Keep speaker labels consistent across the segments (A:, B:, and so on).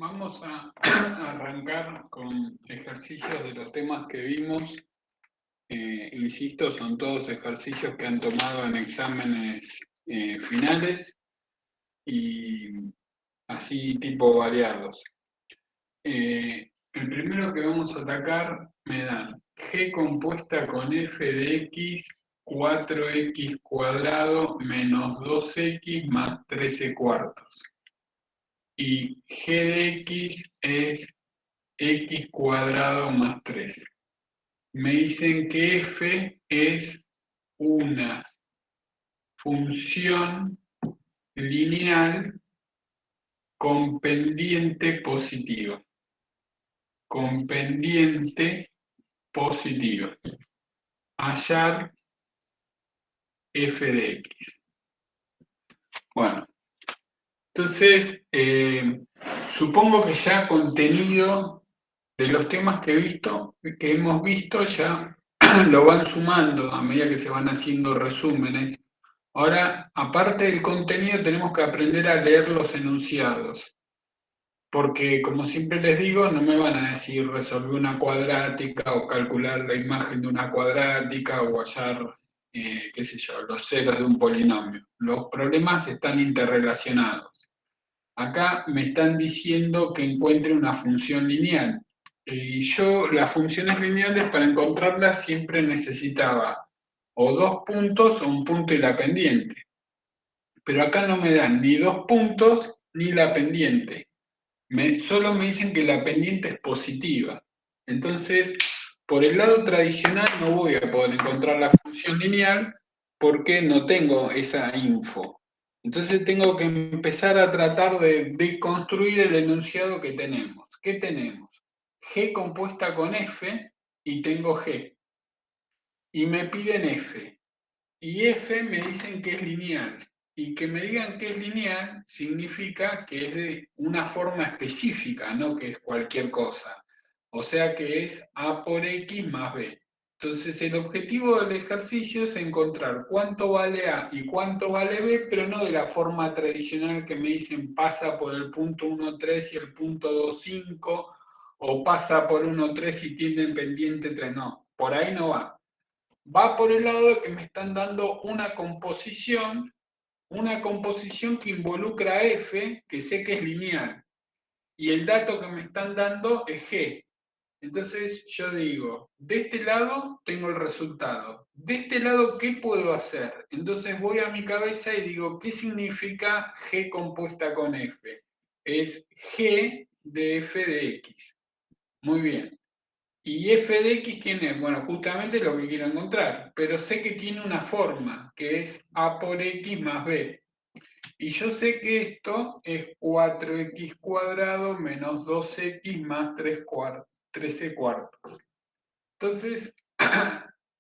A: Vamos a arrancar con ejercicios de los temas que vimos. Insisto, son todos ejercicios que han tomado en exámenes finales y así tipo variados. El primero que vamos a atacar me dan g compuesta con f de x, 4x cuadrado menos 2x más 13 cuartos. Y g de x es x cuadrado más 3. Me dicen que f es una función lineal con pendiente positiva. Con pendiente positiva. Hallar f de x. Bueno, entonces supongo que ya contenido de los temas que hemos visto, ya lo van sumando a medida que se van haciendo resúmenes. Ahora, aparte del contenido, tenemos que aprender a leer los enunciados, porque como siempre les digo, no me van a decir resolver una cuadrática o calcular la imagen de una cuadrática o hallar, qué sé yo, los ceros de un polinomio. Los problemas están interrelacionados. Acá me están diciendo que encuentre una función lineal. Y yo las funciones lineales para encontrarlas siempre necesitaba o dos puntos o un punto y la pendiente. Pero acá no me dan ni dos puntos ni la pendiente. Solo me dicen que la pendiente es positiva. Entonces, por el lado tradicional no voy a poder encontrar la función lineal porque no tengo esa info. Entonces tengo que empezar a tratar de construir el enunciado que tenemos. ¿Qué tenemos? G compuesta con F y tengo G. Y me piden F. Y F me dicen que es lineal. Y que me digan que es lineal significa que es de una forma específica, no que es cualquier cosa. O sea que es A por X más B. Entonces el objetivo del ejercicio es encontrar cuánto vale A y cuánto vale B, pero no de la forma tradicional que me dicen pasa por el punto 1,3 y el punto 2,5 o pasa por 1,3 y tiene pendiente 3. No, por ahí no va. Va por el lado de que me están dando una composición que involucra a F, que sé que es lineal, y el dato que me están dando es G. Entonces yo digo, de este lado tengo el resultado. De este lado, ¿qué puedo hacer? Entonces voy a mi cabeza y digo, ¿qué significa G compuesta con F? Es G de F de X. Muy bien. ¿Y f de x quién es? Bueno, justamente lo que quiero encontrar, pero sé que tiene una forma, que es a por x más b. Y yo sé que esto es 4x cuadrado menos 2x más 13 cuartos. Entonces,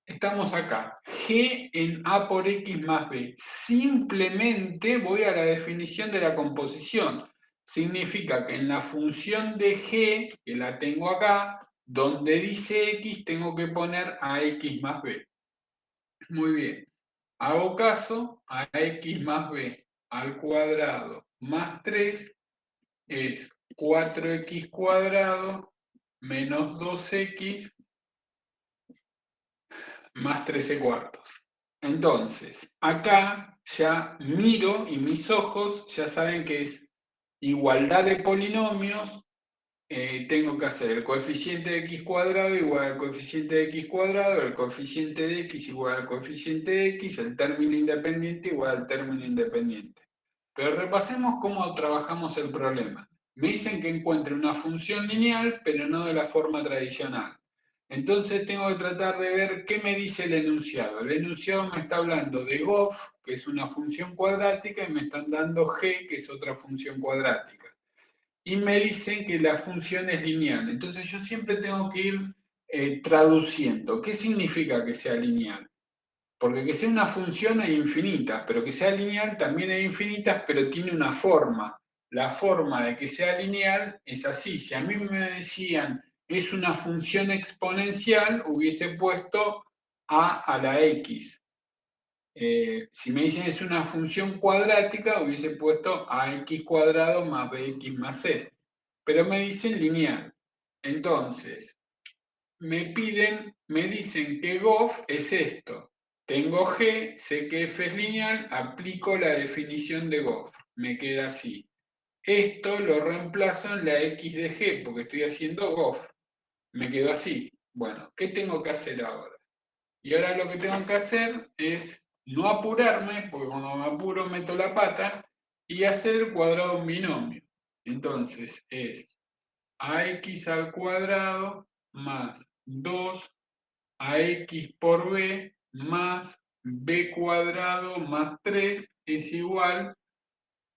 A: estamos acá. G en a por x más b. Simplemente voy a la definición de la composición. Significa que en la función de g, que la tengo acá, donde dice x, tengo que poner a x más b. Muy bien. Hago caso a x más b al cuadrado más 3 es 4x cuadrado menos 2x más 13 cuartos. Entonces, acá ya miro y mis ojos ya saben que es igualdad de polinomios. Tengo que hacer el coeficiente de x cuadrado igual al coeficiente de x cuadrado, el coeficiente de x igual al coeficiente de x, el término independiente igual al término independiente. Pero repasemos cómo trabajamos el problema. Me dicen que encuentre una función lineal, pero no de la forma tradicional. Entonces tengo que tratar de ver qué me dice el enunciado. El enunciado me está hablando de gof, que es una función cuadrática, y me están dando g, que es otra función cuadrática. Y me dicen que la función es lineal. Entonces yo siempre tengo que ir traduciendo. ¿Qué significa que sea lineal? Porque que sea una función hay infinitas, pero que sea lineal también hay infinitas, pero tiene una forma. La forma de que sea lineal es así. Si a mí me decían es una función exponencial, hubiese puesto a la x. Si me dicen es una función cuadrática, hubiese puesto ax cuadrado más bx más c. pero me dicen lineal. Entonces, me dicen que gof es esto. Tengo G, sé que F es lineal, aplico la definición de gof. Me queda así. Esto lo reemplazo en la X de G, porque estoy haciendo gof. Me quedó así. Bueno, ¿qué tengo que hacer ahora? Y ahora lo que tengo que hacer es no apurarme, porque cuando me apuro meto la pata, y hacer el cuadrado de un binomio. Entonces es ax al cuadrado más 2ax por b más b cuadrado más 3 es igual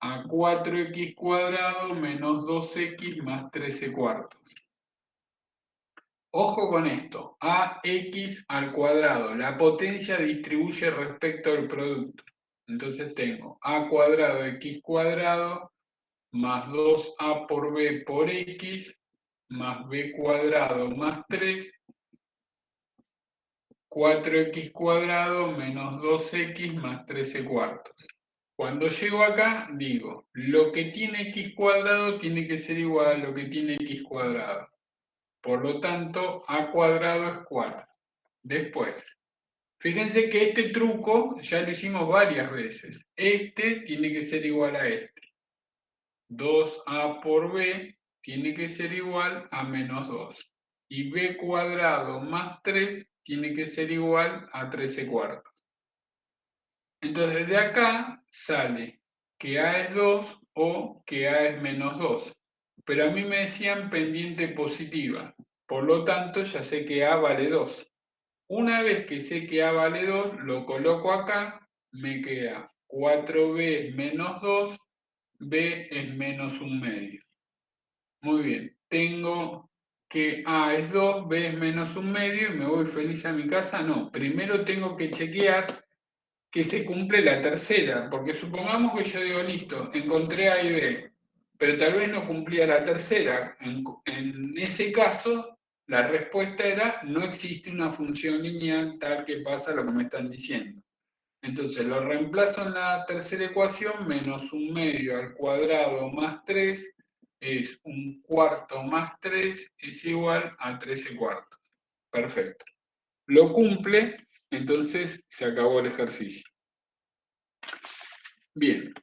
A: a 4x cuadrado menos 2x más 13 cuartos. Ojo con esto, ax al cuadrado, la potencia distribuye respecto al producto. Entonces tengo a cuadrado x cuadrado más 2a por b por x más b cuadrado más 3, 4x cuadrado menos 2x más 13 cuartos. Cuando llego acá, digo, lo que tiene x cuadrado tiene que ser igual a lo que tiene x cuadrado. Por lo tanto, a cuadrado es 4. Después, fíjense que este truco ya lo hicimos varias veces. Este tiene que ser igual a este. 2a por b tiene que ser igual a menos 2. Y b cuadrado más 3 tiene que ser igual a 13 cuartos. Entonces de acá sale que a es 2 o que a es menos 2. Pero a mí me decían pendiente positiva. Por lo tanto, ya sé que a vale 2. Una vez que sé que a vale 2, lo coloco acá, me queda 4b menos 2, b es menos 1/2. Muy bien, tengo que a es 2, b es menos 1/2 y me voy feliz a mi casa. No, primero tengo que chequear que se cumple la tercera, porque supongamos que yo digo, listo, encontré A y B, pero tal vez no cumplía la tercera. En ese caso, la respuesta era, no existe una función lineal tal que pasa lo que me están diciendo. Entonces lo reemplazo en la tercera ecuación, menos 1/2 al cuadrado más 3 es 1/4 más 3 es igual a 13 cuartos. Perfecto. Lo cumple, entonces se acabó el ejercicio. Bien,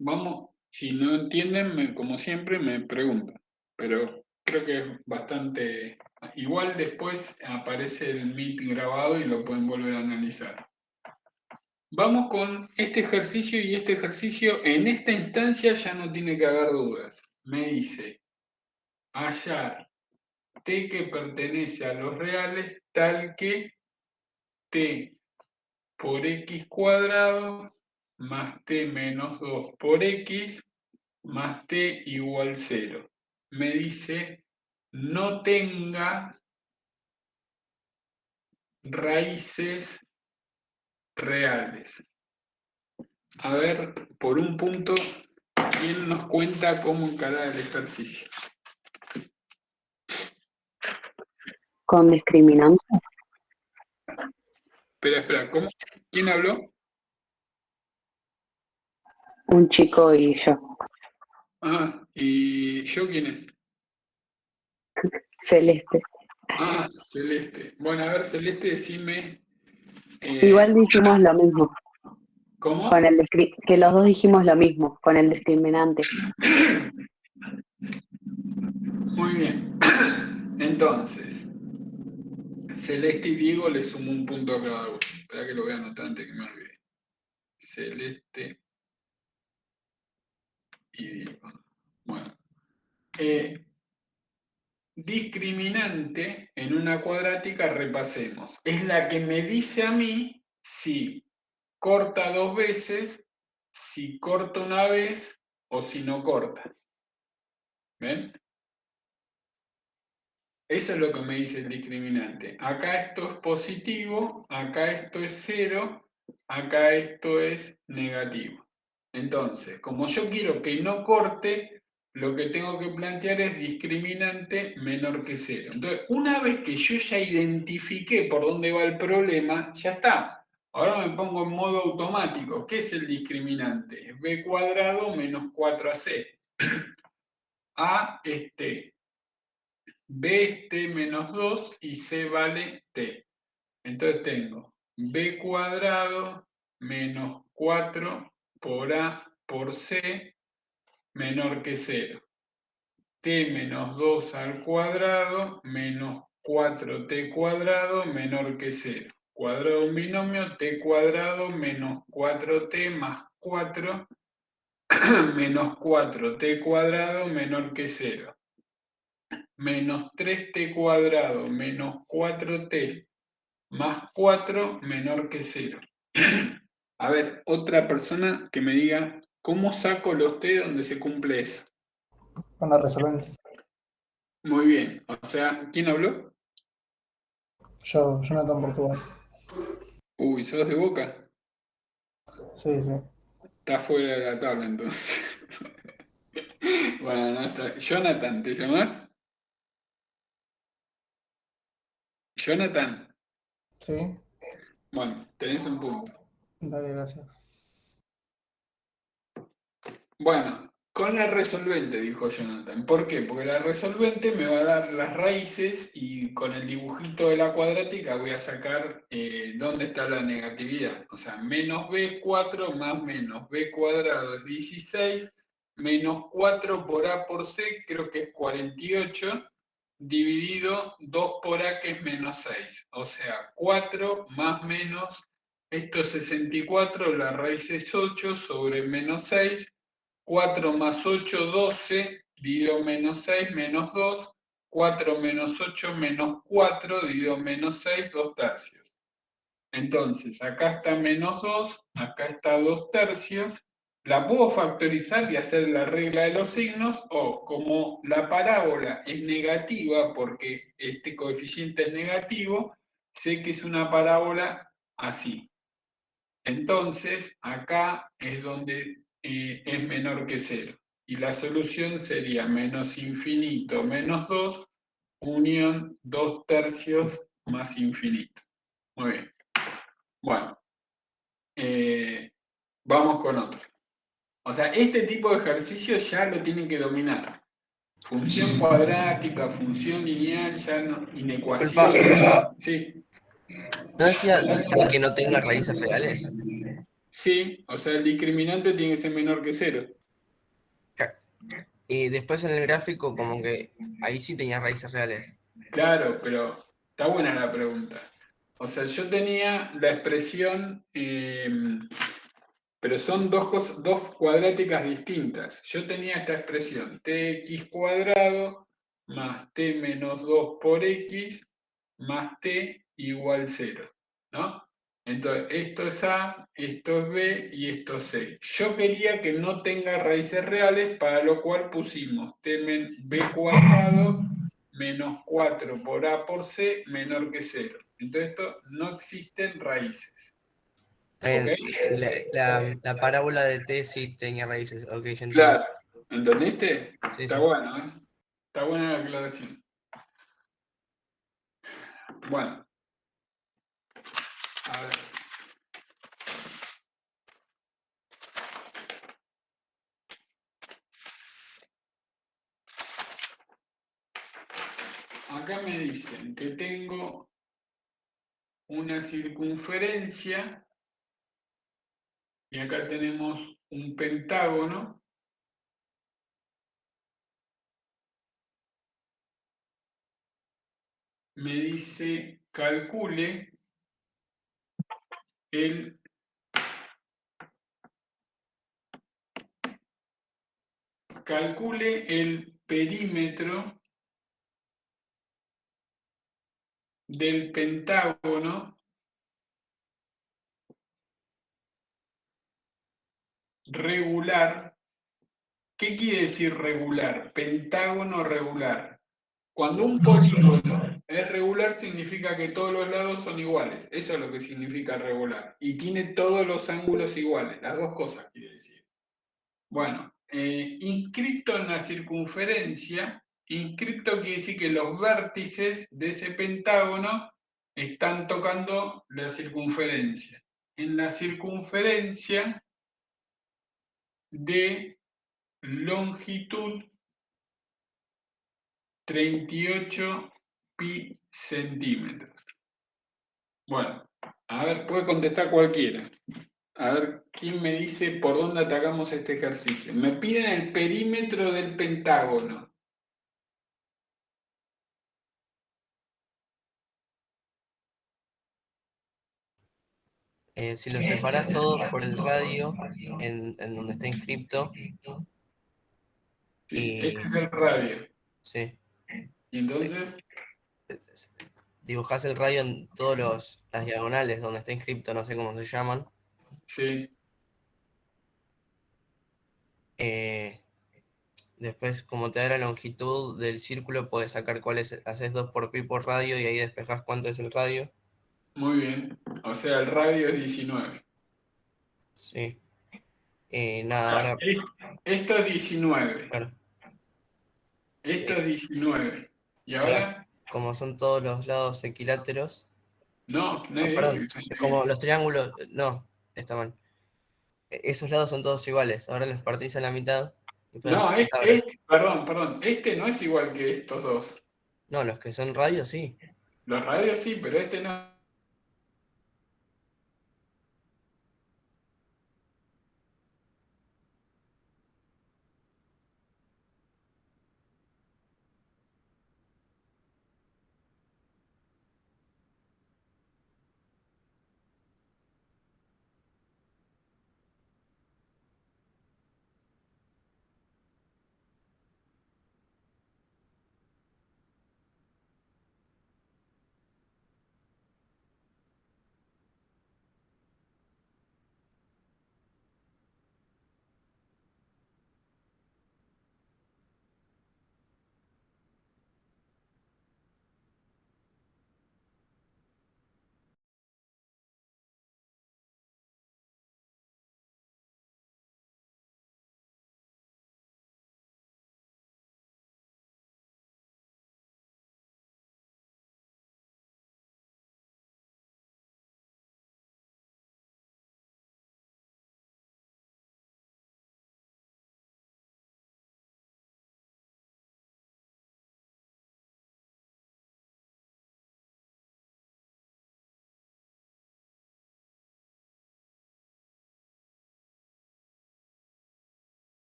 A: vamos, si no entienden, como siempre, me preguntan, pero creo que es bastante... Igual después aparece el Meet grabado y lo pueden volver a analizar. Vamos con este ejercicio y este ejercicio en esta instancia ya no tiene que haber dudas. Me dice, hallar t que pertenece a los reales tal que t por x cuadrado más t menos 2 por x más t igual 0. Me dice no tenga raíces reales. A ver, por un punto, ¿quién nos cuenta cómo encarar el ejercicio?
B: Con discriminante,
A: Espera, ¿cómo? ¿Quién habló?
B: un chico y yo.
A: Ah, ¿y yo quién es?
B: Celeste.
A: Ah, Celeste. Bueno, a ver, Celeste, decime,
B: Igual dijimos lo mismo, con
A: ¿cómo?
B: que los dos dijimos lo mismo, con el discriminante.
A: Muy bien. Entonces, Celeste y Diego le sumo un punto a cada uno. Espera que lo voy a anotar antes que me olvide. Celeste y Diego. Bueno. Discriminante en una cuadrática, repasemos. Es la que me dice a mí si corta 2 veces, si corta una vez o si no corta. ¿Ven? Eso es lo que me dice el discriminante. Acá esto es positivo, acá esto es 0, acá esto es negativo. Entonces, como yo quiero que no corte, lo que tengo que plantear es discriminante menor que 0. Entonces, una vez que yo ya identifiqué por dónde va el problema, ya está. Ahora me pongo en modo automático. ¿Qué es el discriminante? Es b cuadrado menos 4ac. A es t, B es t menos 2 y C vale t. Entonces tengo b cuadrado menos 4 por a por c menor que 0. T menos 2 al cuadrado menos 4t cuadrado menor que 0. Cuadrado de un binomio, t cuadrado menos 4t más 4 menos 4t cuadrado menor que 0. Menos 3t cuadrado menos 4t más 4 menor que 0. A ver, otra persona que me diga, ¿cómo saco los t donde se cumple eso?
C: Con la resolvente.
A: Muy bien, o sea, ¿quién habló?
C: Yo, Jonathan Portugal.
A: Uy, ¿sos de Boca?
C: Sí, sí.
A: Está fuera de la tabla entonces. Bueno, no está. Jonathan, ¿te llamás? Jonathan.
C: Sí,
A: Bueno, tenés un punto.
C: dale, gracias.
A: Bueno, con la resolvente, dijo Jonathan. ¿Por qué? Porque la resolvente me va a dar las raíces y con el dibujito de la cuadrática voy a sacar dónde está la negatividad. O sea, menos b 4 más menos b cuadrado es 16, menos 4 por a por c, creo que es 48, dividido 2 por a, que es menos 6. O sea, 4 más menos, esto es 64, la raíz es 8 sobre menos 6. 4 más 8, 12, dividido menos 6, menos 2, 4 menos 8, menos 4, dividido menos 6, 2 tercios. Entonces, acá está menos 2, acá está 2 tercios. La puedo factorizar y hacer la regla de los signos, o como la parábola es negativa, porque este coeficiente es negativo, sé que es una parábola así. Entonces, acá es donde es menor que 0. Y la solución sería menos infinito menos 2, unión 2 tercios más infinito. Muy bien. Bueno, vamos con otro. O sea, este tipo de ejercicios ya lo tienen que dominar. Función cuadrática, función lineal, ya no,
D: Disculpa,
A: inecuación. Sí,
D: ¿no decía de que no tenga raíces reales?
A: sí, o sea, el discriminante tiene que ser menor que 0.
D: Y después en el gráfico como que ahí sí tenía raíces reales.
A: Claro, pero está buena la pregunta. O sea, yo tenía la expresión, pero son dos cuadráticas distintas. Yo tenía esta expresión, tx cuadrado más t menos 2 por x más t igual 0, ¿no? Entonces, esto es a, esto es b y esto es c. Yo quería que no tenga raíces reales, para lo cual pusimos b cuadrado menos 4 por a por c menor que 0. Entonces, esto no existen raíces. ¿Ok?
D: Y la parábola de T sí tenía raíces. Ok, ya entendí.
A: Claro. ¿Entendiste?
D: Sí,
A: Está
D: sí.
A: bueno, ¿eh? Está buena la aclaración. Bueno, a ver. Acá me dicen que tengo una circunferencia y acá tenemos un pentágono. Me dice el calcule el perímetro del pentágono regular. ¿Qué quiere decir regular? Pentágono regular. Cuando un polígono es regular, significa que todos los lados son iguales. Eso es lo que significa regular. Y tiene todos los ángulos iguales. Las dos cosas quiere decir. Bueno, inscripto en la circunferencia, inscripto quiere decir que los vértices de ese pentágono están tocando la circunferencia. En la circunferencia de longitud 38 pi centímetros. Bueno, a ver, puede contestar cualquiera. A ver, ¿quién me dice por dónde atacamos este ejercicio? Me piden el perímetro del pentágono.
D: Si lo separas todo por el radio en donde está inscripto,
A: Sí, este
D: y
A: es el radio.
D: sí,
A: Y entonces,
D: dibujás el radio en todas las diagonales donde está inscripto, no sé cómo se llaman.
A: sí,
D: Eh, Después, como te da la longitud del círculo, puedes sacar cuál es, haces 2 por pi por radio y ahí despejás cuánto es el radio.
A: muy bien. O sea, el radio es 19.
D: Sí. Nada, ahora,
A: Esto es 19.
D: claro,
A: Esto es 19. ¿Y
D: ahora,
A: ahora?
D: como son todos los lados equiláteros,
A: No,
D: no,
A: nadie dice
D: perdón,
A: que son
D: es como
A: iguales.
D: los triángulos, no, está mal. Esos lados son todos iguales, ahora los partís a la mitad y puedes
A: No,
D: hacer tablas.
A: perdón, este no es igual que estos dos.
D: No, los que son radios, sí.
A: Los radios sí, pero este no.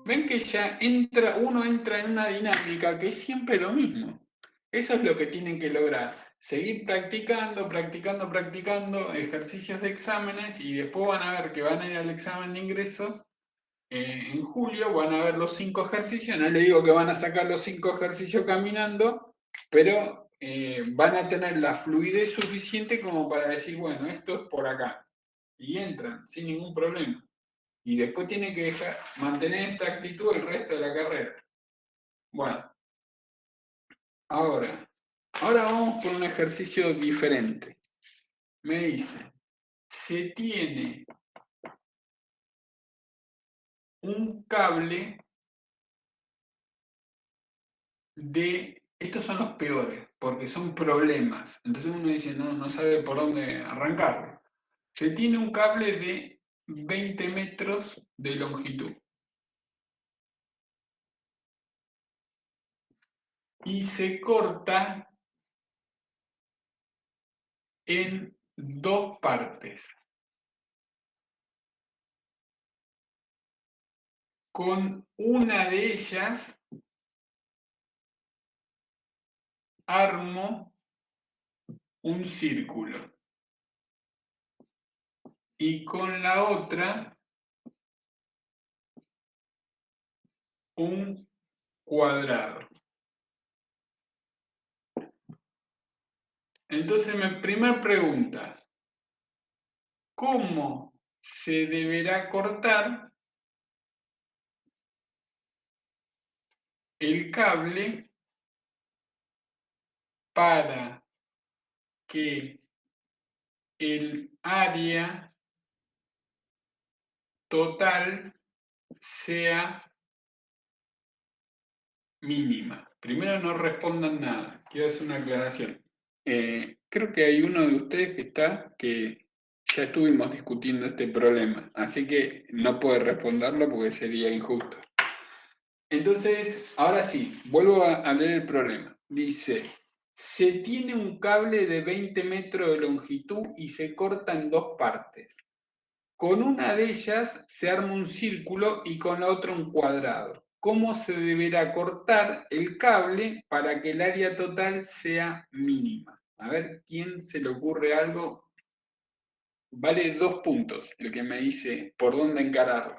A: Ven que ya uno entra en una dinámica que es siempre lo mismo. Eso es lo que tienen que lograr. Seguir practicando, practicando, practicando ejercicios de exámenes y después van a ver que van a ir al examen de ingresos en julio, van a ver los 5 ejercicios. No le digo que van a sacar los 5 ejercicios caminando, pero van a tener la fluidez suficiente como para decir, bueno, esto es por acá. Y entran sin ningún problema. Y después tiene que mantener esta actitud el resto de la carrera. Bueno, ahora vamos por un ejercicio diferente. Me dice, se tiene un cable estos son los peores, porque son problemas. Entonces uno dice, no, no sabe por dónde arrancarlo. Se tiene un cable de 20 metros de longitud y se corta en dos partes. Con una de ellas armo un círculo y con la otra un cuadrado. Entonces, mi primera pregunta, ¿cómo se deberá cortar el cable para que el área total sea mínima? Primero no respondan nada, quiero hacer una aclaración. Creo que hay uno de ustedes que ya estuvimos discutiendo este problema, así que no puede responderlo porque sería injusto. Entonces, ahora sí, vuelvo a leer el problema. Dice, se tiene un cable de 20 metros de longitud y se corta en dos partes. Con una de ellas se arma un círculo y con la otra un cuadrado. ¿Cómo se deberá cortar el cable para que el área total sea mínima? A ver, ¿quién se le ocurre algo? Vale 2 puntos el que me dice por dónde encararlo.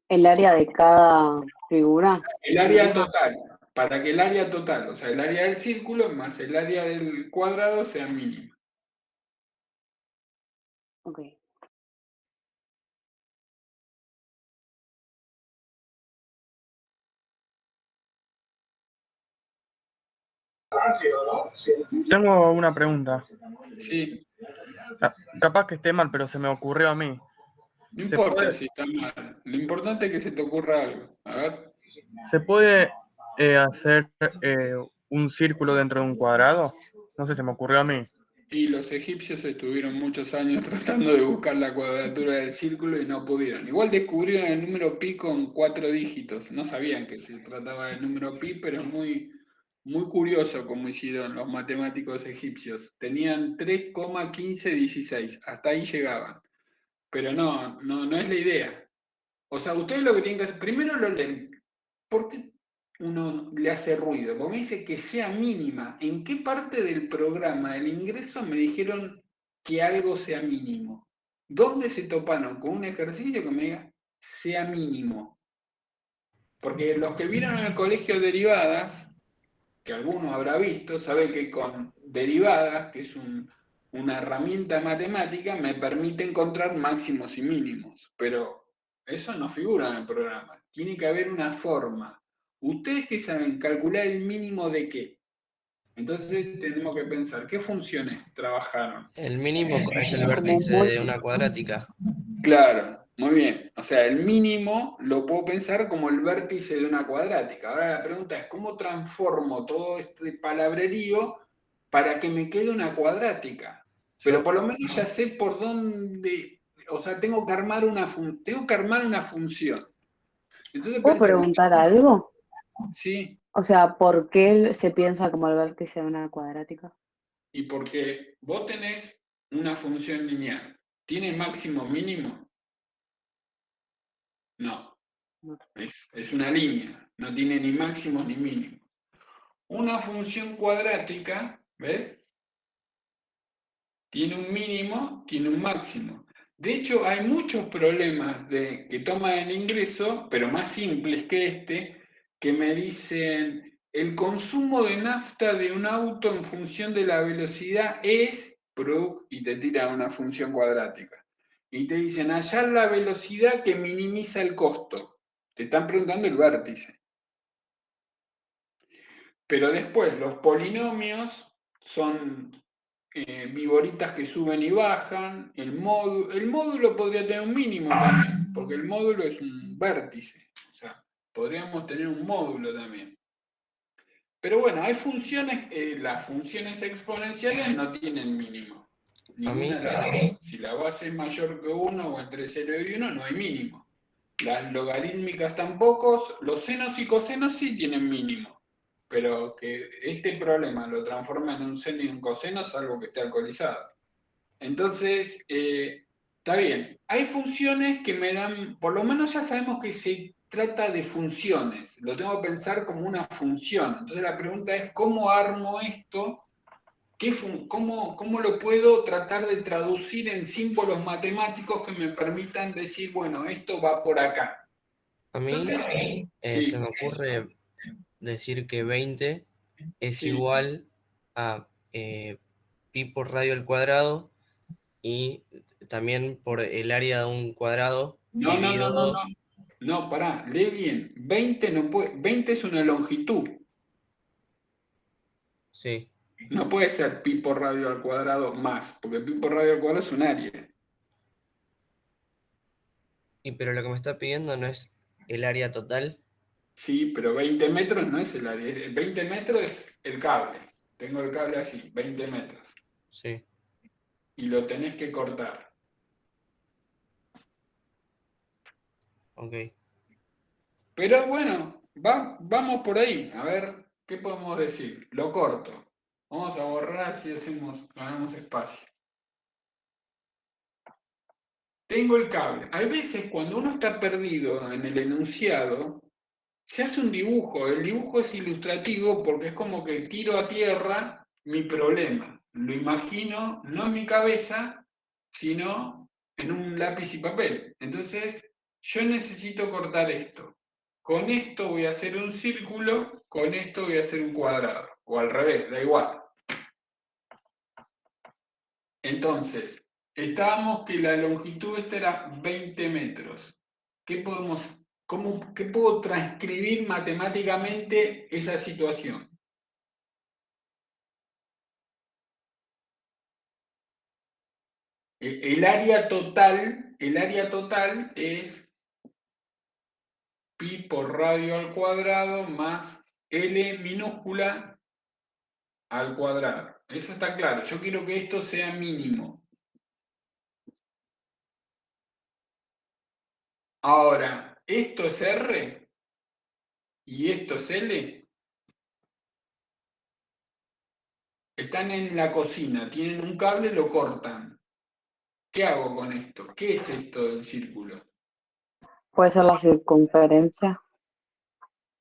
B: El área de cada figura.
A: El área total, para que el área total, o sea, el área del círculo más el área del cuadrado sea mínima.
B: Ok.
E: Tengo una pregunta.
A: Sí,
E: Capaz que esté mal, pero se me ocurrió a mí.
A: no
E: ¿Se
A: importa
E: puede,
A: si está mal. Lo importante es que se te ocurra algo. A ver.
E: se puede hacer un círculo dentro de un cuadrado? No sé, se me ocurrió a mí.
A: Y los egipcios estuvieron muchos años tratando de buscar la cuadratura del círculo y no pudieron. Igual descubrieron el número pi con 4 dígitos. No sabían que se trataba del número pi, pero es muy curioso cómo hicieron los matemáticos egipcios. Tenían 3,1516. Hasta ahí llegaban. Pero no es la idea. O sea, ustedes lo que tienen que hacer, primero lo leen. ¿Por qué uno le hace ruido? Porque me dice que sea mínima. ¿En qué parte del programa del ingreso me dijeron que algo sea mínimo? ¿Dónde se toparon con un ejercicio que me diga sea mínimo? Porque los que vieron en el colegio derivadas, que alguno habrá visto, sabe que con derivadas, que es una herramienta matemática, me permite encontrar máximos y mínimos, pero eso no figura en el programa. Tiene que haber una forma. ¿Ustedes qué saben? ¿Calcular el mínimo de qué? Entonces tenemos que pensar, ¿qué funciones trabajaron?
D: El mínimo es el
B: Como un
D: vértice de una
B: múltiplo.
D: cuadrática.
A: Claro, muy bien. O sea, el mínimo lo puedo pensar como el vértice de una cuadrática. Ahora la pregunta es, ¿cómo transformo todo este palabrerío para que me quede una cuadrática? Pero
D: Yo,
A: por lo menos ya sé por dónde, o sea, tengo que armar una función. Entonces
B: ¿Puedo
A: pensemos,
B: preguntar algo?
A: sí,
B: O sea, ¿por qué se piensa como el vértice de una cuadrática?
A: y porque vos tenés una función lineal, ¿tiene máximo mínimo? No,
B: No.
A: es una línea, no tiene ni máximos ni mínimos. Una función cuadrática, ¿ves? Tiene un mínimo, tiene un máximo. De hecho, hay muchos problemas que toman el ingreso, pero más simples que este, que me dicen, el consumo de nafta de un auto en función de la velocidad es, y te tiran una función cuadrática. Y te dicen, hallar la velocidad que minimiza el costo. Te están preguntando el vértice. Pero después los polinomios son viboritas que suben y bajan. El módulo podría tener un mínimo también, porque el módulo es un vértice. O sea, podríamos tener un módulo también. Pero bueno, hay funciones, las funciones exponenciales no tienen mínimo.
D: a
A: Ninguna
D: mí,
A: de las dos. Si la base es mayor que 1 o entre 0 y 1, no hay mínimo. Las logarítmicas tampoco, los senos y cosenos sí tienen mínimo. pero que este problema lo transforma en un seno y un coseno, salvo que esté alcoholizado. Entonces, está bien. Hay funciones que me dan, por lo menos ya sabemos que se trata de funciones, lo tengo que pensar como una función. Entonces la pregunta es, ¿cómo armo esto? ¿Cómo lo puedo tratar de traducir en símbolos matemáticos que me permitan decir, bueno, esto va por acá?
D: A mí
A: Entonces,
D: se
A: sí,
D: me ocurre decir que 20 es
A: sí.
D: igual a pi por radio al cuadrado y también por el área de un cuadrado
A: No, no, no,
D: dividido
A: no, no.
D: 2.
A: No, pará, lee bien. 20 no puede, 20 es una longitud.
D: Sí.
A: No puede ser pi por radio al cuadrado más, porque pi por radio al cuadrado es un área.
D: Pero lo que me está pidiendo no es el área total.
A: Sí, pero 20 metros no es el área. 20 metros es el cable. Tengo el cable así, 20 metros.
D: Sí,
A: Y lo tenés que cortar.
D: ok.
A: Pero bueno, vamos por ahí. A ver, ¿qué podemos decir? Lo corto. Vamos a borrar así ganamos espacio. Tengo el cable. Hay veces cuando uno está perdido en el enunciado, se hace un dibujo. El dibujo es ilustrativo porque es como que tiro a tierra mi problema. Lo imagino no en mi cabeza, sino en un lápiz y papel. Entonces, yo necesito cortar esto. Con esto voy a hacer un círculo, con esto voy a hacer un cuadrado. O al revés, da igual. Entonces, estábamos que la longitud esta era 20 metros. ¿Qué puedo transcribir matemáticamente esa situación? El área total es pi por radio al cuadrado más L minúscula al cuadrado. Eso está claro. Yo quiero que esto sea mínimo. Ahora, esto es R y esto es L. Están en la cocina, tienen un cable, lo cortan. ¿Qué hago con esto? ¿Qué es esto del círculo?
B: Puede ser la circunferencia.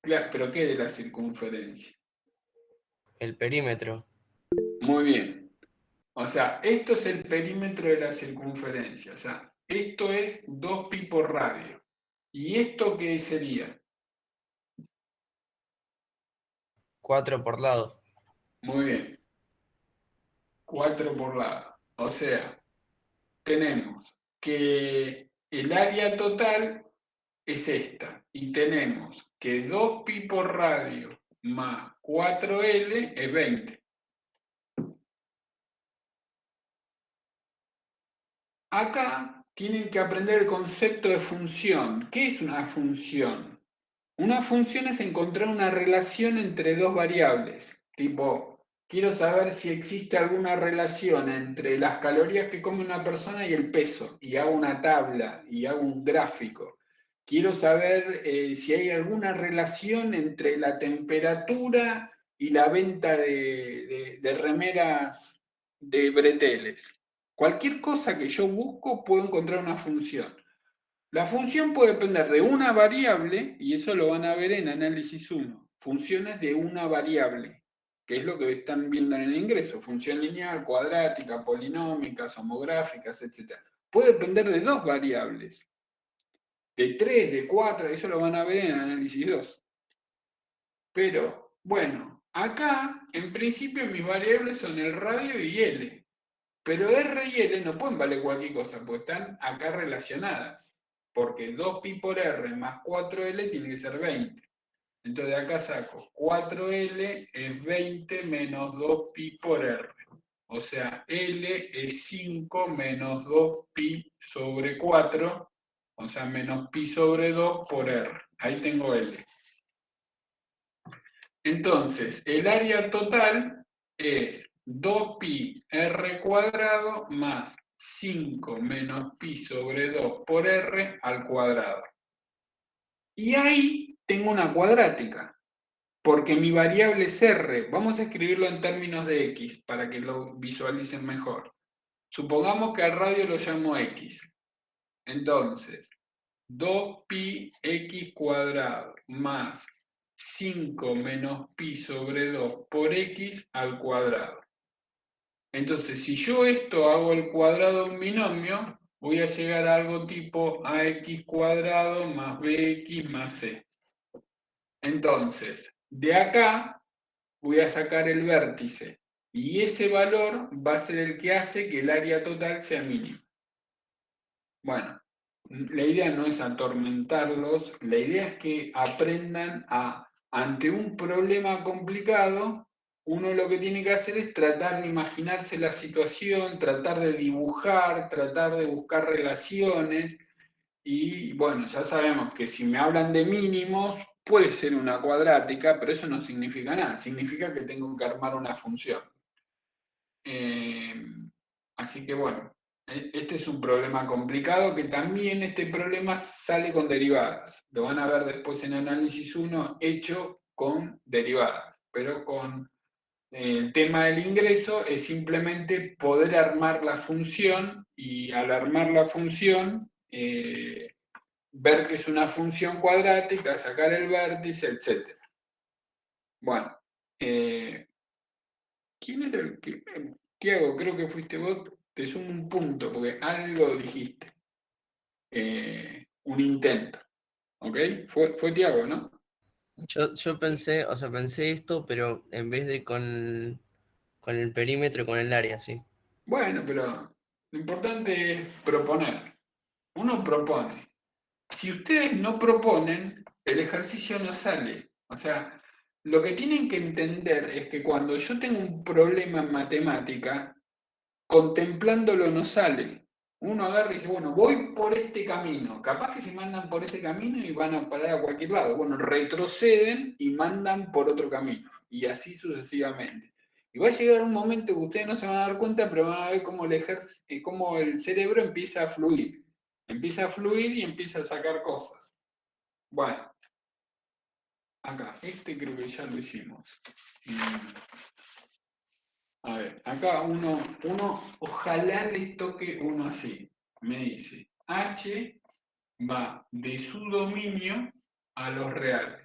A: Claro, pero ¿qué de la circunferencia?
D: El perímetro.
A: Muy bien. O sea, esto es el perímetro de la circunferencia. O sea, esto es 2 pi por radio. ¿Y esto qué sería?
D: 4 por lado.
A: Muy bien. 4 por lado. O sea, tenemos que el área total es esta. Y tenemos que 2 pi por radio más 4L es 20. Acá tienen que aprender el concepto de función. ¿Qué es una función? Una función es encontrar una relación entre dos variables. Tipo, quiero saber si existe alguna relación entre las calorías que come una persona y el peso. Y hago una tabla y hago un gráfico. Quiero saber si hay alguna relación entre la temperatura y la venta de remeras de breteles. Cualquier cosa que yo busco puedo encontrar una función. La función puede depender de una variable, y eso lo van a ver en análisis 1. Funciones de una variable, que es lo que están viendo en el ingreso. Función lineal, cuadrática, polinómicas, homográficas, etc. Puede depender de dos variables. De 3, de 4, eso lo van a ver en análisis 2. Pero, bueno, acá, en principio, mis variables son el radio y L. Pero R y L no pueden valer cualquier cosa, porque están acá relacionadas. Porque 2pi por R más 4L tiene que ser 20. Entonces de acá saco 4L es 20 menos 2pi por R. O sea, L es 5 menos 2pi sobre 4, o sea, menos pi sobre 2 por R. Ahí tengo L. Entonces, el área total es 2pi r cuadrado más 5 menos pi sobre 2 por r al cuadrado. Y ahí tengo una cuadrática. porque mi variable es R. Vamos a escribirlo en términos de X para que lo visualicen mejor. Supongamos que al radio lo llamo X. Entonces, 2pi x cuadrado más 5 menos pi sobre 2 por x al cuadrado. Entonces, si yo esto hago el cuadrado de un binomio, voy a llegar a algo tipo ax cuadrado más bx más c. Entonces, de acá voy a sacar el vértice y ese valor va a ser el que hace que el área total sea mínima. Bueno, la idea no es atormentarlos, la idea es que aprendan ante un problema complicado, uno lo que tiene que hacer es tratar de imaginarse la situación, tratar de dibujar, tratar de buscar relaciones, y bueno, ya sabemos que si me hablan de mínimos, puede ser una cuadrática, pero eso no significa nada, significa que tengo que armar una función. Así que bueno, este es un problema complicado que también este problema sale con derivadas. Lo van a ver después en análisis 1 hecho con derivadas, pero con el tema del ingreso es simplemente poder armar la función y al armar la función ver que es una función cuadrática, sacar el vértice, etc. Bueno, ¿quién era el que... Tiago, creo que fuiste vos, te sumo un punto, porque algo dijiste. Un intento, ¿ok? Fue Tiago, ¿no?
D: Yo pensé, o sea, pensé esto, pero en vez de con el perímetro, con el área, sí.
A: Bueno, pero lo importante es proponer. Uno propone. Si ustedes no proponen, el ejercicio no sale. O sea, lo que tienen que entender es que cuando yo tengo un problema en matemática, contemplándolo no sale. Uno agarra y dice, bueno, voy por este camino. Capaz que se mandan por ese camino y van a parar a cualquier lado. Bueno, retroceden y mandan por otro camino. Y así sucesivamente. Y va a llegar un momento que ustedes no se van a dar cuenta, pero van a ver cómo el cerebro empieza a fluir. Empieza a fluir y empieza a sacar cosas. Bueno, acá, este creo que ya lo hicimos. A ver, acá uno ojalá le toque uno así. Me dice, H va de su dominio a los reales.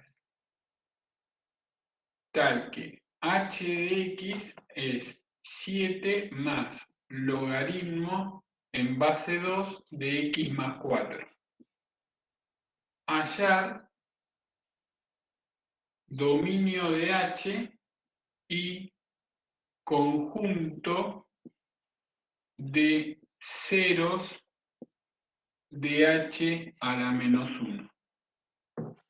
A: Tal que H de X es 7 más logaritmo en base 2 de X más 4. Hallar dominio de H y conjunto de ceros de H a la menos 1.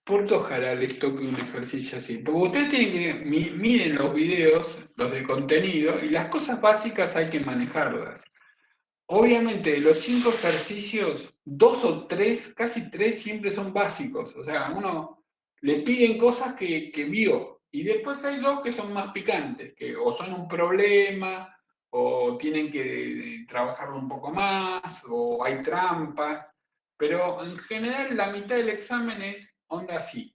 A: ¿Por qué ojalá les toque un ejercicio así? Porque ustedes tienen que, miren los videos, los de contenido, y las cosas básicas hay que manejarlas. Obviamente, de los 5 ejercicios, 2 o 3, casi 3 siempre son básicos. O sea, uno le piden cosas que vio, y después hay 2 que son más picantes, que o son un problema, o tienen que trabajarlo un poco más, o hay trampas. Pero en general la mitad del examen es onda así.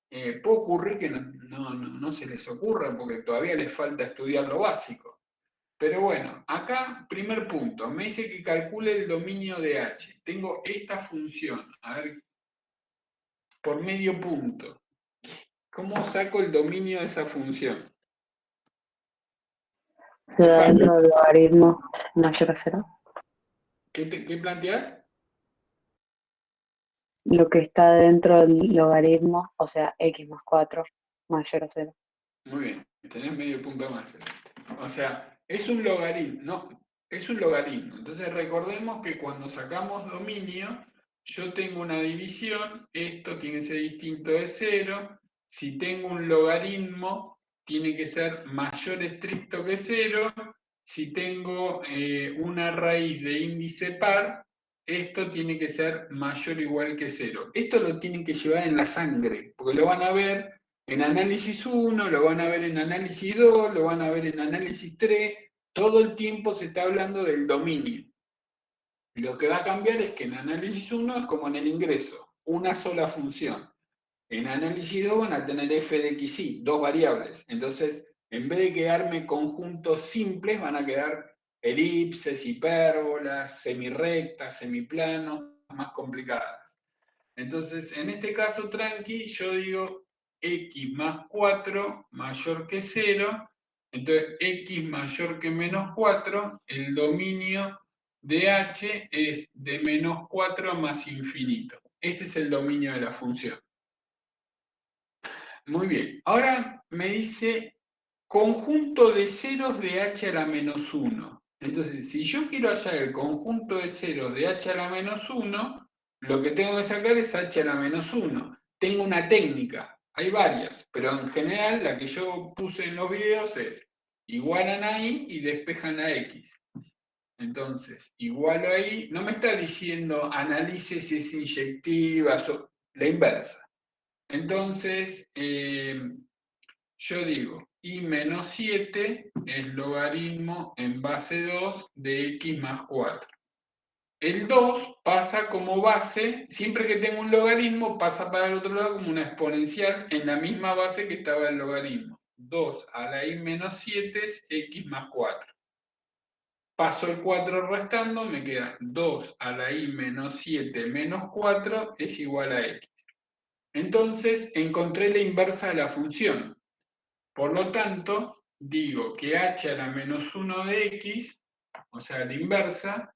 A: Puede ocurrir que no se les ocurra porque todavía les falta estudiar lo básico. Pero bueno, acá, primer punto, me dice que calcule el dominio de H. Tengo esta función, a ver, por medio punto. ¿Cómo saco el dominio de esa función?
B: Se da dentro del logaritmo mayor a 0.
A: ¿Qué planteás?
B: Lo que está dentro del logaritmo, o sea, x más 4 mayor a 0.
A: Muy bien, tenés medio punto más. O sea, es un logaritmo, no, es un logaritmo. Entonces recordemos que cuando sacamos dominio, yo tengo una división, esto tiene que ser distinto de 0. Si tengo un logaritmo, tiene que ser mayor estricto que 0. Si tengo una raíz de índice par, esto tiene que ser mayor o igual que 0. Esto lo tienen que llevar en la sangre, porque lo van a ver en análisis 1, lo van a ver en análisis 2, lo van a ver en análisis 3, todo el tiempo se está hablando del dominio. Lo que va a cambiar es que en análisis 1 es como en el ingreso, una sola función. En análisis 2 van a tener f de x, y, dos variables. Entonces, en vez de quedarme conjuntos simples, van a quedar elipses, hipérbolas, semirrectas, semiplanos, más complicadas. Entonces, en este caso, tranqui, yo digo x más 4 mayor que 0. Entonces, x mayor que menos 4, el dominio de h es de menos 4 a más infinito. Este es el dominio de la función. Muy bien. Ahora me dice conjunto de ceros de h a la menos 1. Entonces, si yo quiero hallar el conjunto de ceros de h a la menos 1, lo que tengo que sacar es h a la menos 1. Tengo una técnica, hay varias, pero en general la que yo puse en los videos es igualan a y y despejan a x. Entonces, igualo a y, no me está diciendo analice si es inyectiva, la inversa. Entonces, yo digo, y menos 7 es logaritmo en base 2 de x más 4. El 2 pasa como base, siempre que tengo un logaritmo, pasa para el otro lado como una exponencial en la misma base que estaba el logaritmo. 2 a la y menos 7 es x más 4. Paso el 4 restando, me queda 2 a la y menos 7 menos 4 es igual a x. Entonces, encontré la inversa de la función. Por lo tanto, digo que h a la menos 1 de x, o sea, la inversa,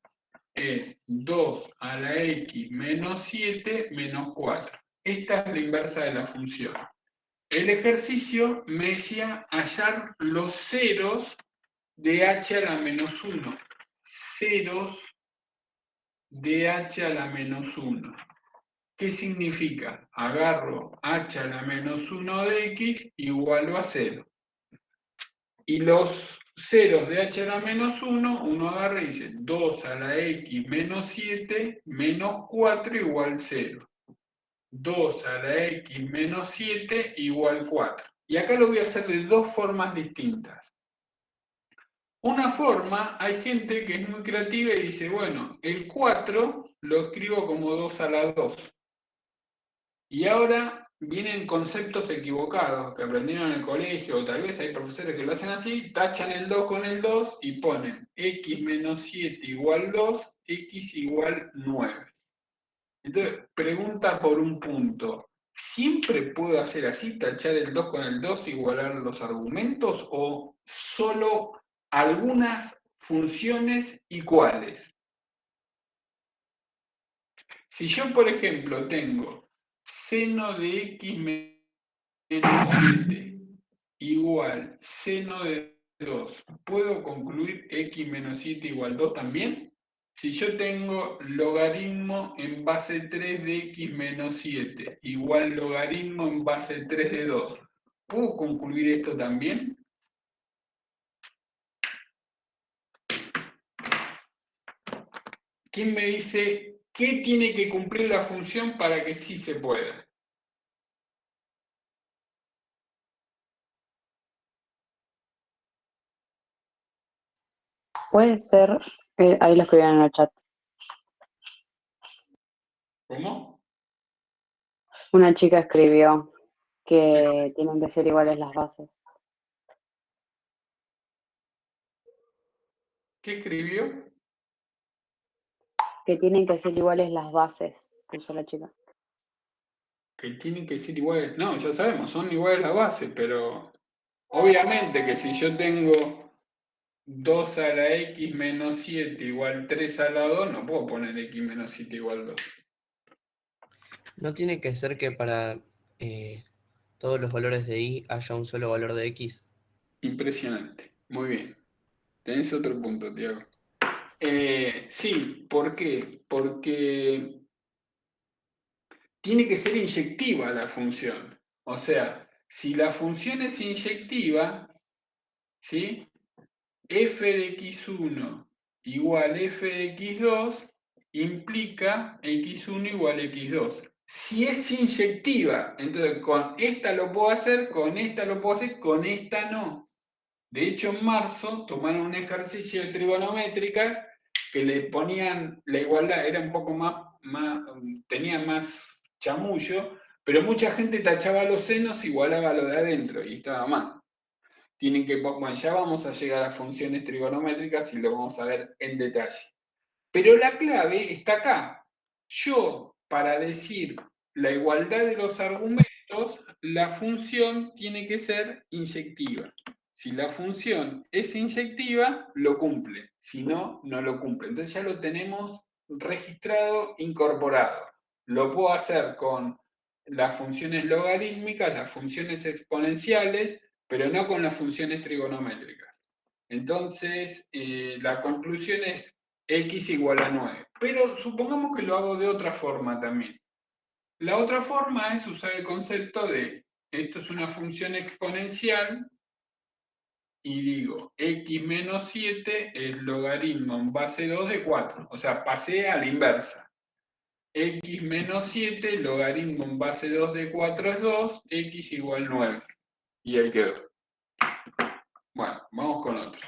A: es 2 a la x menos 7 menos 4. Esta es la inversa de la función. El ejercicio me decía hallar los ceros de h a la menos 1. Ceros de h a la menos 1. ¿Qué significa? Agarro h a la menos 1 de x igual a 0. Y los ceros de h a la menos 1, uno agarra y dice 2 a la x menos 7 menos 4 igual 0. 2 a la x menos 7 igual 4. Y acá lo voy a hacer de dos formas distintas. Una forma, hay gente que es muy creativa y dice, bueno, el 4 lo escribo como 2 a la 2. Y ahora vienen conceptos equivocados que aprendieron en el colegio, o tal vez hay profesores que lo hacen así, tachan el 2 con el 2 y ponen x menos 7 igual 2, x igual 9. Entonces, pregunta por un punto. ¿Siempre puedo hacer así, tachar el 2 con el 2, igualar los argumentos, o solo algunas funciones y cuáles? Si yo, por ejemplo, tengo seno de x menos 7 igual seno de 2, ¿puedo concluir x menos 7 igual 2 también? Si yo tengo logaritmo en base 3 de x menos 7 igual logaritmo en base 3 de 2, ¿puedo concluir esto también? ¿Quién me dice qué tiene que cumplir la función para que sí se pueda?
B: Puede ser, ahí lo escribieron en el chat.
A: ¿Cómo?
B: Una chica escribió que tienen que ser iguales las bases.
A: ¿Qué escribió?
B: Que tienen que ser iguales las bases, puso la chica.
A: Que tienen que ser iguales. No, ya sabemos, son iguales la base, pero obviamente que si yo tengo 2 a la x menos 7 igual 3 a la 2, no puedo poner x menos 7 igual 2.
D: No tiene que ser que para todos los valores de y haya un solo valor de x.
A: Impresionante. Muy bien. Tenés otro punto, Tiago. Sí, ¿por qué? Porque tiene que ser inyectiva la función. O sea, si la función es inyectiva, ¿sí? F de x1 igual f de x2 implica x1 igual x2. Si es inyectiva, entonces con esta lo puedo hacer, con esta lo puedo hacer, con esta no. De hecho, en marzo tomaron un ejercicio de trigonométricas que le ponían la igualdad, era un poco más tenía más chamullo, Pero mucha gente tachaba los senos, igualaba lo de adentro y estaba mal. Tienen que, bueno, ya vamos a llegar a funciones trigonométricas y lo vamos a ver en detalle. Pero la clave está acá. Yo, para decir la igualdad de los argumentos, la función tiene que ser inyectiva. Si la función es inyectiva, lo cumple. Si no, no lo cumple. Entonces ya lo tenemos registrado, incorporado. Lo puedo hacer con las funciones logarítmicas, las funciones exponenciales, pero no con las funciones trigonométricas. Entonces, la conclusión es x igual a 9. Pero supongamos que lo hago de otra forma también. La otra forma es usar el concepto de, esto es una función exponencial, y digo, x menos 7 es logaritmo en base 2 de 4. O sea, pasé a la inversa. X menos 7, logaritmo en base 2 de 4 es 2, x igual 9. Y ahí quedó. Bueno, vamos con otro.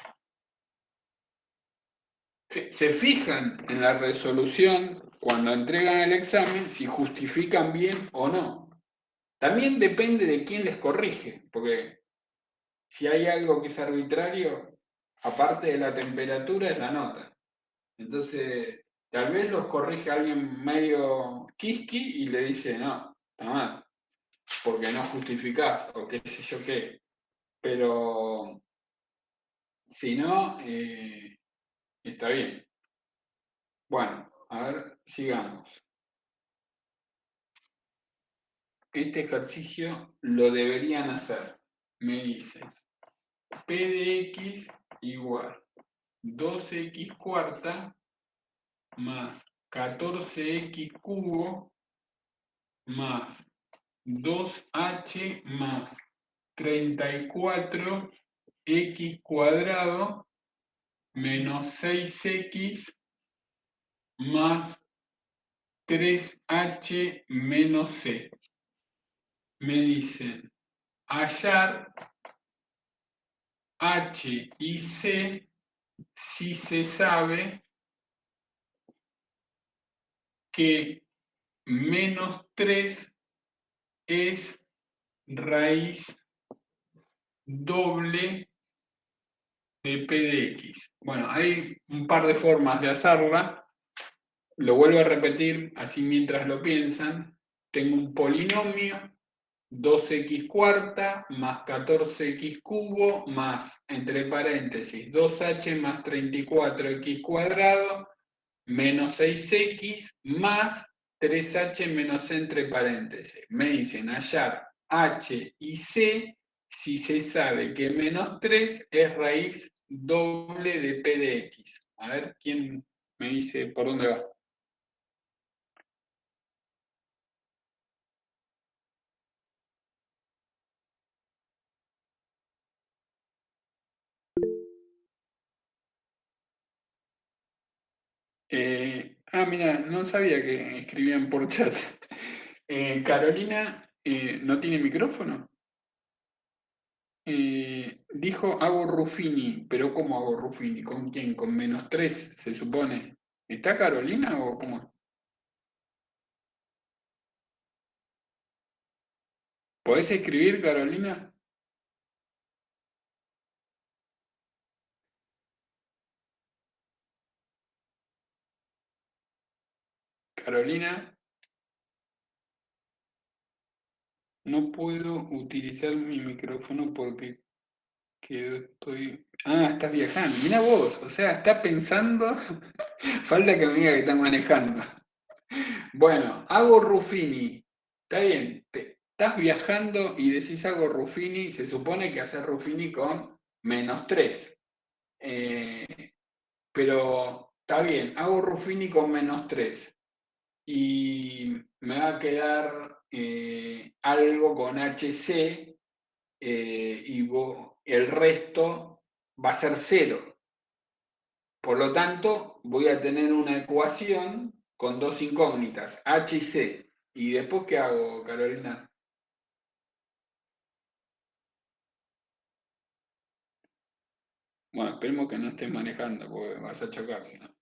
A: Se fijan en la resolución cuando entregan el examen si justifican bien o no. También depende de quién les corrige, porque si hay algo que es arbitrario, aparte de la temperatura, es la nota. Entonces, tal vez los corrige alguien medio quisqui y le dice, no, está mal, porque no justificás, o qué sé yo qué. Pero, si no, está bien. Bueno, a ver, sigamos. Este ejercicio lo deberían hacer. Me dicen, P de x igual 2x cuarta más 14x cubo más 2h más 34x cuadrado menos 6x más 3h menos c. Me dicen hallar h y c si se sabe que menos 3 es raíz doble de p de x. Bueno, hay un par de formas de hacerla. Lo vuelvo a repetir, así mientras lo piensan. Tengo un polinomio, 2x cuarta más 14x cubo más, entre paréntesis, 2h más 34x cuadrado menos 6x más 3h menos c entre paréntesis. Me dicen hallar h y c si se sabe que menos 3 es raíz doble de p de x. A ver, ¿quién me dice por dónde va? Mira, no sabía que escribían por chat. Carolina, ¿no tiene micrófono? Dijo hago Ruffini, pero ¿cómo hago Ruffini? ¿Con quién? ¿Con menos 3, se supone? ¿Está Carolina o cómo? ¿Podés escribir, Carolina? Carolina, no puedo utilizar mi micrófono porque estoy... Ah, estás viajando. Mira vos, o sea, está pensando. Falta que me diga que está manejando. Bueno, hago Ruffini. Está bien, estás viajando y decís hago Ruffini, se supone que haces Ruffini con menos 3. Pero está bien, hago Ruffini con menos 3. Y me va a quedar algo con HC y el resto va a ser 0. Por lo tanto, voy a tener una ecuación con dos incógnitas, H y C. ¿Y después qué hago, Carolina? Bueno, esperemos que no estés manejando, porque vas a chocar, si no.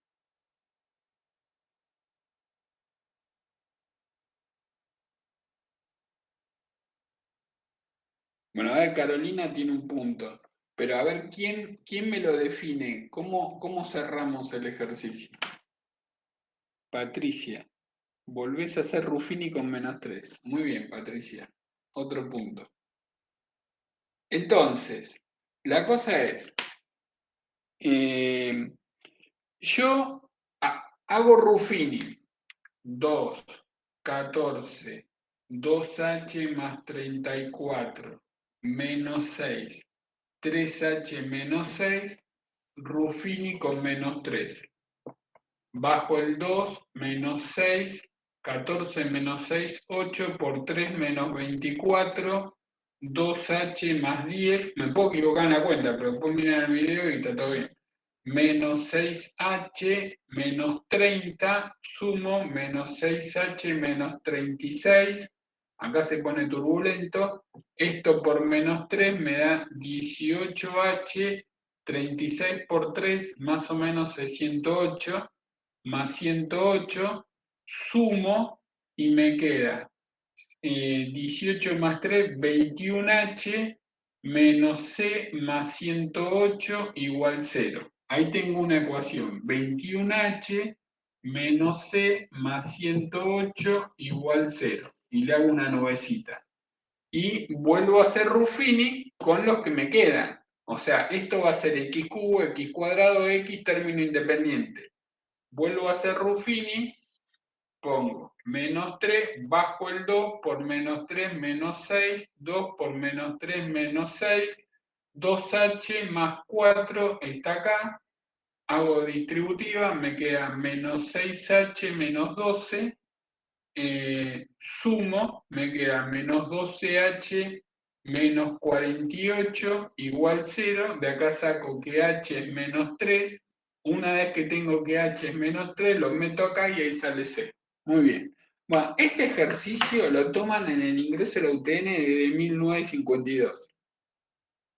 A: Bueno, a ver, Carolina tiene un punto. Pero a ver, ¿quién me lo define? ¿Cómo cerramos el ejercicio? Patricia. Volvés a hacer Ruffini con -3. Muy bien, Patricia. Otro punto. Entonces, la cosa es, eh, yo hago Ruffini 2, 14, 2h más 34, menos 6, 3h menos 6, Ruffini con -3. Bajo el 2, menos 6, 14 menos 6, 8 por 3 menos 24, 2h más 10, me puedo equivocar en la cuenta, pero después mirar el video y está todo bien. Menos 6h menos 30, sumo menos 6h menos 36, acá se pone turbulento, esto por menos 3 me da 18h, 36 por 3 más o menos 608, más 108, sumo y me queda 18 más 3, 21h, menos c más 108 igual 0. Ahí tengo una ecuación, 21h menos c más 108 igual 0. Y le hago una nubecita. Y vuelvo a hacer Ruffini con los que me quedan. O sea, esto va a ser x cubo, x cuadrado, x término independiente. Vuelvo a hacer Ruffini, pongo menos 3, bajo el 2 por menos 3, menos 6, 2 por menos 3, menos 6, 2h más 4 está acá, hago distributiva, me queda menos 6h menos 12, sumo, me queda menos 12h menos 48 igual 0, de acá saco que h es menos 3, una vez que tengo que h es menos 3, lo meto acá y ahí sale 0. Muy bien. Bueno, este ejercicio lo toman en el ingreso a la UTN de 1952.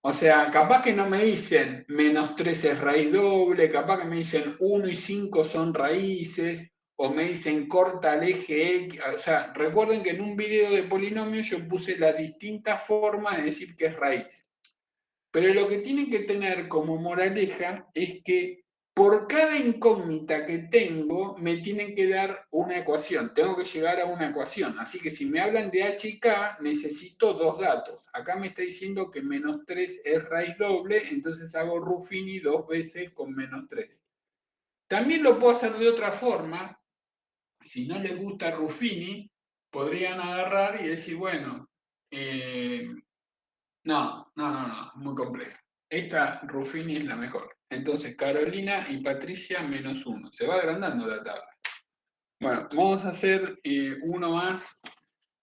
A: O sea, capaz que no me dicen menos 3 es raíz doble, capaz que me dicen 1 y 5 son raíces, o me dicen corta el eje X. O sea, recuerden que en un video de polinomios yo puse las distintas formas de decir que es raíz. Pero lo que tienen que tener como moraleja es que por cada incógnita que tengo, me tienen que dar una ecuación. Tengo que llegar a una ecuación. Así que si me hablan de h y k, necesito dos datos. Acá me está diciendo que menos 3 es raíz doble, entonces hago Ruffini 2 veces con menos 3. También lo puedo hacer de otra forma. Si no les gusta Ruffini, podrían agarrar y decir, bueno, no, muy compleja. Esta Ruffini es la mejor. Entonces, Carolina y Patricia -1. Se va agrandando la tabla. Bueno, vamos a hacer uno más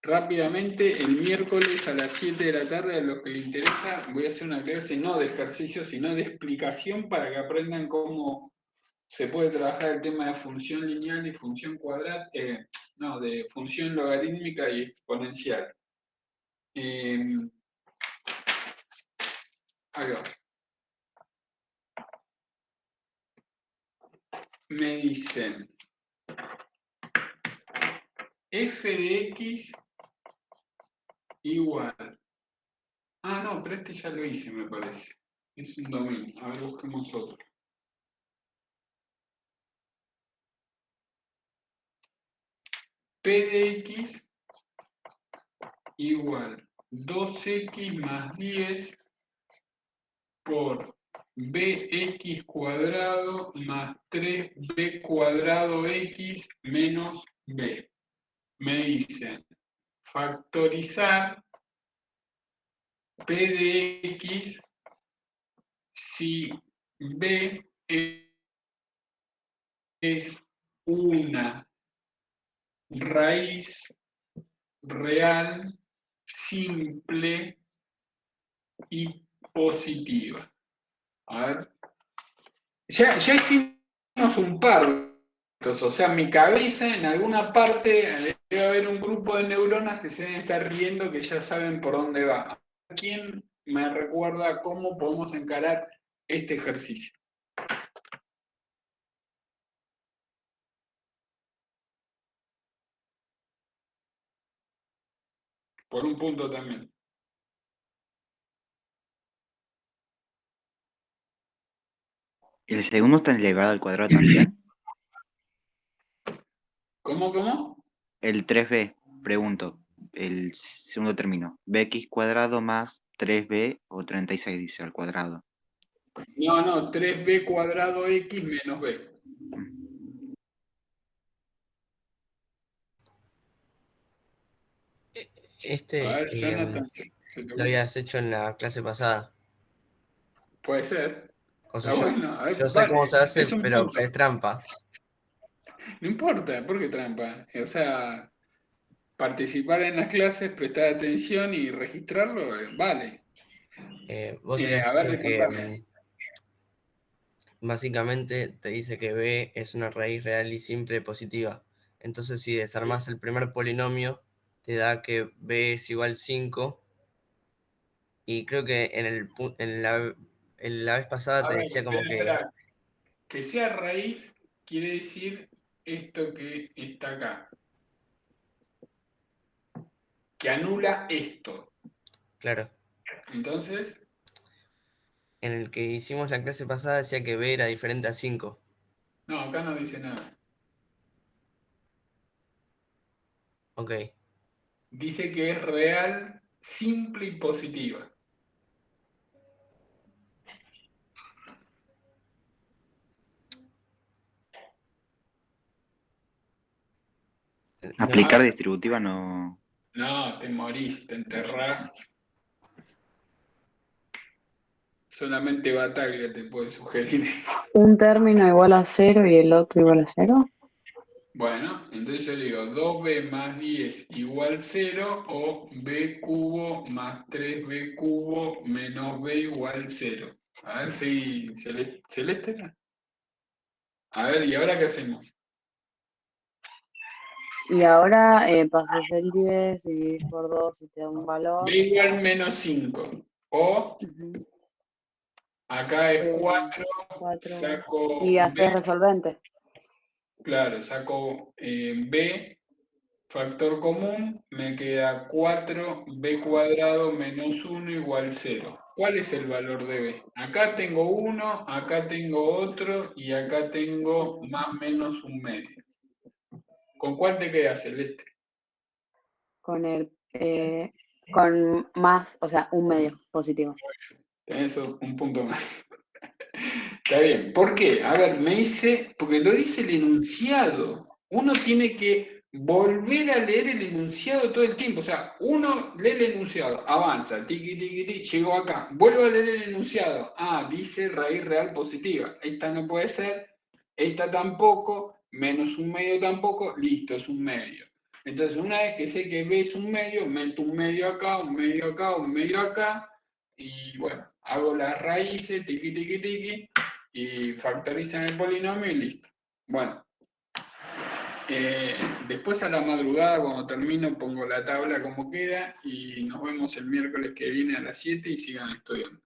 A: rápidamente. El miércoles a las 7 de la tarde, a los que les interesa, voy a hacer una clase no de ejercicio, sino de explicación para que aprendan cómo se puede trabajar el tema de función lineal y función cuadrada, de función logarítmica y exponencial. Ahí va. Me dicen f de x igual. Ah, no, pero este ya lo hice, me parece. Es un dominio. A ver, busquemos otro. P de x igual 2x más 10 por bx cuadrado más 3b cuadrado x menos b. Me dicen factorizar p de x si b es una raíz real, simple y positiva. A ver. Ya hicimos un par. O sea, en mi cabeza, en alguna parte, debe haber un grupo de neuronas que se deben estar riendo que ya saben por dónde va. ¿Quién me recuerda cómo podemos encarar este ejercicio? Por un punto también.
F: ¿El segundo está elevado al cuadrado también?
A: ¿Cómo?
F: El 3b, pregunto. El segundo término. Bx cuadrado más 3b o 36 dice al cuadrado.
A: No, 3b cuadrado x menos b. A ver, Jonathan, ¿se te
D: Lo
A: ocurre?
D: habías hecho en la clase pasada.
A: Puede ser.
D: O sea,
A: Está
D: yo,
A: bueno, a ver,
D: yo sé cómo se
A: vale,
D: hace,
A: es un
D: pero
A: punto.
D: es trampa.
A: No importa, ¿por qué trampa? O sea, participar en las clases, prestar atención y registrarlo, vale.
D: Vos habías
A: A ver,
D: dicho que
A: contame.
D: básicamente te dice que b es una raíz real y simple positiva. Entonces, si desarmás el primer polinomio, te da que b es igual 5. Y creo que en la vez pasada
A: A
D: te
A: ver,
D: decía como que,
A: espera. Que sea raíz quiere decir esto que está acá. Que anula esto.
D: claro,
A: Entonces,
D: en el que hicimos la clase pasada decía que b era diferente a 5.
A: no, acá no dice nada.
D: Ok.
A: Dice que es real, simple y positiva.
D: No,
F: Aplicar distributiva no.
A: No, te morís, te enterrás. Solamente Bataglia te puede sugerir eso.
B: Un término igual a 0 y el otro igual a 0.
A: Bueno, entonces yo digo 2b más 10 igual 0 o b cubo más 3b cubo menos b igual 0. A ver si Celeste. A ver, ¿y ahora qué hacemos?
B: Y ahora pasas el 10, dividís por 2 y te da un valor.
A: B igual menos 5. O
B: Ujú.
A: acá es 4,
B: 4.
A: saco
B: Y
A: B,
B: haces resolvente.
A: claro, saco B, factor común, me queda 4b cuadrado menos 1 igual 0. ¿Cuál es el valor de b? Acá tengo 1, acá tengo otro y acá tengo más menos un medio. ¿Con cuál te quedas, Celeste?
B: Con más, o sea, un medio positivo.
A: Tenés un punto más. Está bien. ¿Por qué? A ver, me dice, porque lo dice el enunciado. Uno tiene que volver a leer el enunciado todo el tiempo. O sea, uno lee el enunciado, avanza, tiqui, tiqui, tiqui, llegó acá. Vuelvo a leer el enunciado. Ah, dice raíz real positiva. Esta no puede ser, esta tampoco, menos un medio tampoco, listo, es un medio. Entonces, una vez que sé que B es un medio, meto un medio acá, un medio acá, un medio acá, y bueno, hago las raíces, tiqui, tiqui, tiqui, y factorizan el polinomio y listo. Bueno, después a la madrugada cuando termino pongo la tabla como queda y nos vemos el miércoles que viene a las 7 y sigan estudiando.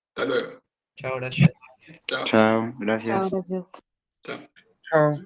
A: Hasta luego.
D: Chao, gracias.
A: Chao.
F: Chao,
B: Chao,
F: gracias.
B: gracias.
A: Chao.
E: Chao.